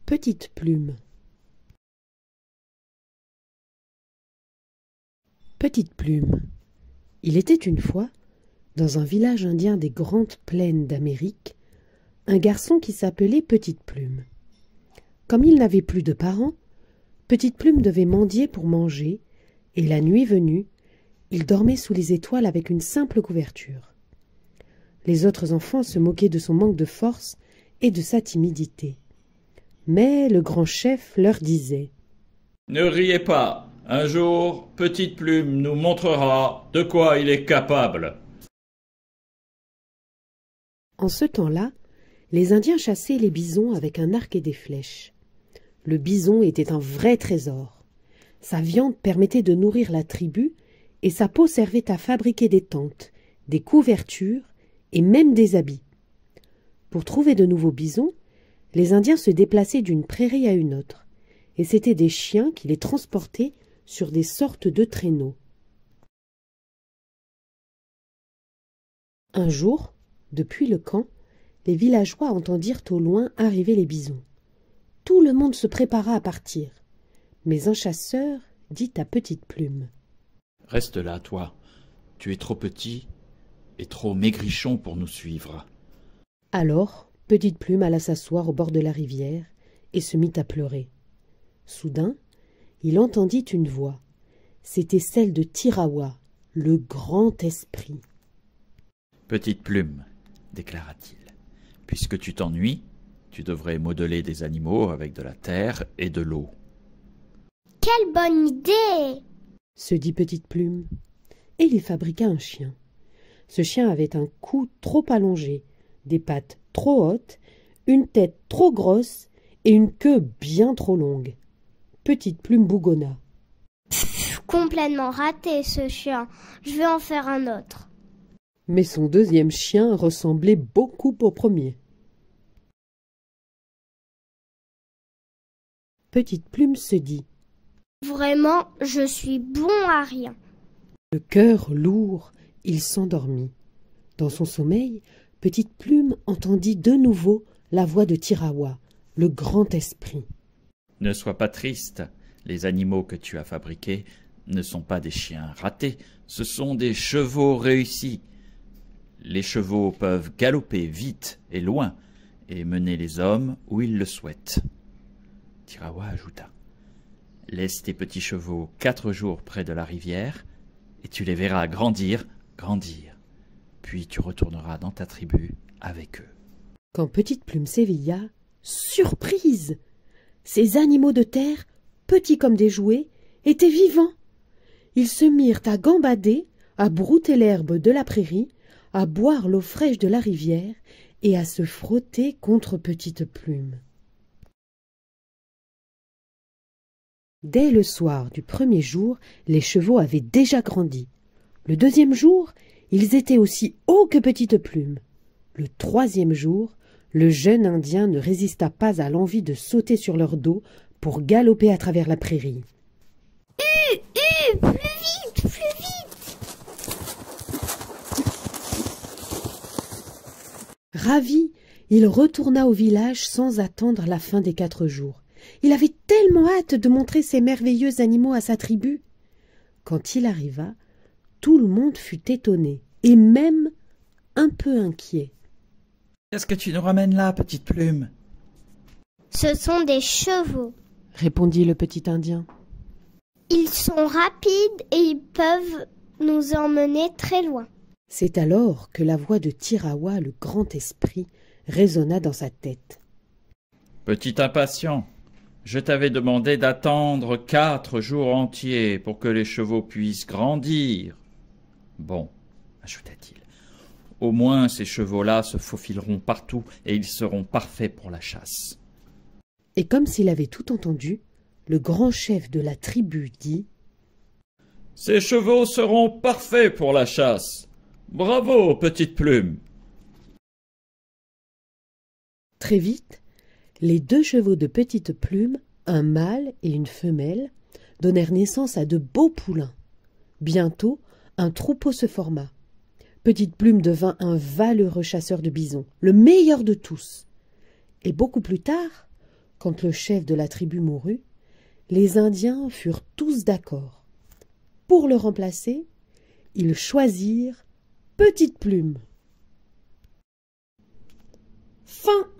Petite Plume. Petite Plume. Il était une fois, dans un village indien des grandes plaines d'Amérique, un garçon qui s'appelait Petite Plume. Comme il n'avait plus de parents, Petite Plume devait mendier pour manger, et la nuit venue, il dormait sous les étoiles avec une simple couverture. Les autres enfants se moquaient de son manque de force et de sa timidité. Mais le grand chef leur disait « Ne riez pas, un jour, Petite Plume nous montrera de quoi il est capable. » En ce temps-là, les Indiens chassaient les bisons avec un arc et des flèches. Le bison était un vrai trésor. Sa viande permettait de nourrir la tribu et sa peau servait à fabriquer des tentes, des couvertures et même des habits. Pour trouver de nouveaux bisons, les Indiens se déplaçaient d'une prairie à une autre, et c'étaient des chiens qui les transportaient sur des sortes de traîneaux. Un jour, depuis le camp, les villageois entendirent au loin arriver les bisons. Tout le monde se prépara à partir, mais un chasseur dit à Petite Plume « Reste là, toi. Tu es trop petit et trop maigrichon pour nous suivre. » Alors, Petite Plume alla s'asseoir au bord de la rivière et se mit à pleurer. Soudain, il entendit une voix. C'était celle de Tirawa, le grand esprit. « Petite Plume, déclara-t-il, puisque tu t'ennuies, tu devrais modeler des animaux avec de la terre et de l'eau. » « Quelle bonne idée !» se dit Petite Plume. Et il fabriqua un chien. Ce chien avait un cou trop allongé, des pattes trop hautes, une tête trop grosse et une queue bien trop longue. Petite Plume bougonna. « Complètement raté ce chien, je vais en faire un autre. » Mais son deuxième chien ressemblait beaucoup au premier. Petite Plume se dit « Vraiment, je suis bon à rien. » Le cœur lourd, il s'endormit. Dans son sommeil, Petite Plume entendit de nouveau la voix de Tirawa, le grand esprit. « Ne sois pas triste, les animaux que tu as fabriqués ne sont pas des chiens ratés, ce sont des chevaux réussis. Les chevaux peuvent galoper vite et loin et mener les hommes où ils le souhaitent. » Tirawa ajouta « Laisse tes petits chevaux 4 jours près de la rivière, et tu les verras grandir, grandir. Puis tu retourneras dans ta tribu avec eux. » Quand Petite Plume s'éveilla, surprise! Ces animaux de terre, petits comme des jouets, étaient vivants. Ils se mirent à gambader, à brouter l'herbe de la prairie, à boire l'eau fraîche de la rivière et à se frotter contre Petite Plume. Dès le soir du premier jour, les chevaux avaient déjà grandi. Le deuxième jour, ils étaient aussi hauts que Petite Plume. Le troisième jour, le jeune Indien ne résista pas à l'envie de sauter sur leur dos pour galoper à travers la prairie. Plus vite, plus vite !» Ravi, il retourna au village sans attendre la fin des 4 jours. Il avait tellement hâte de montrer ces merveilleux animaux à sa tribu. Quand il arriva, tout le monde fut étonné et même un peu inquiet. « Qu'est-ce que tu nous ramènes là, Petite Plume ?»« Ce sont des chevaux. » répondit le petit Indien. « Ils sont rapides et ils peuvent nous emmener très loin. » C'est alors que la voix de Tirawa, le grand esprit, résonna dans sa tête. « Petit impatient, je t'avais demandé d'attendre 4 jours entiers pour que les chevaux puissent grandir. Bon, ajouta-t-il, au moins ces chevaux-là se faufileront partout et ils seront parfaits pour la chasse. » Et comme s'il avait tout entendu, le grand chef de la tribu dit « Ces chevaux seront parfaits pour la chasse. Bravo, Petite Plume !» Très vite, les 2 chevaux de Petite Plume, un mâle et une femelle, donnèrent naissance à de beaux poulains. Bientôt, un troupeau se forma. Petite Plume devint un valeureux chasseur de bisons, le meilleur de tous. Et beaucoup plus tard, Quand le chef de la tribu mourut, les Indiens furent tous d'accord. Pour le remplacer, ils choisirent Petite Plume. Fin.